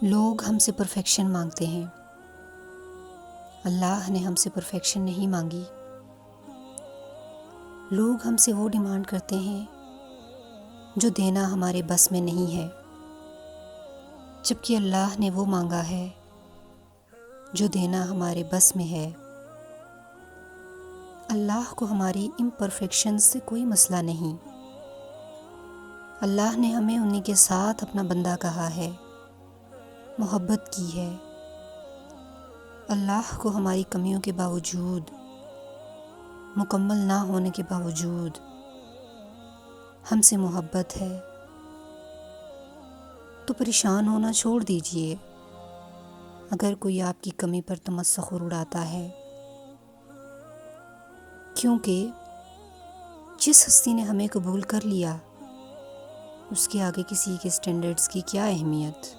لوگ ہم سے پرفیکشن مانگتے ہیں، اللہ نے ہم سے پرفیکشن نہیں مانگی۔ لوگ ہم سے وہ ڈیمانڈ کرتے ہیں جو دینا ہمارے بس میں نہیں ہے، جبکہ اللہ نے وہ مانگا ہے جو دینا ہمارے بس میں ہے۔ اللہ کو ہماری امپرفیکشن سے کوئی مسئلہ نہیں۔ اللہ نے ہمیں انہی کے ساتھ اپنا بندہ کہا ہے، محبت کی ہے۔ اللہ کو ہماری کمیوں کے باوجود، مکمل نہ ہونے کے باوجود ہم سے محبت ہے۔ تو پریشان ہونا چھوڑ دیجئے اگر کوئی آپ کی کمی پر تمسخر اڑاتا ہے، کیونکہ جس ہستی نے ہمیں قبول کر لیا اس کے آگے کسی کے سٹینڈرڈز کی کیا اہمیت۔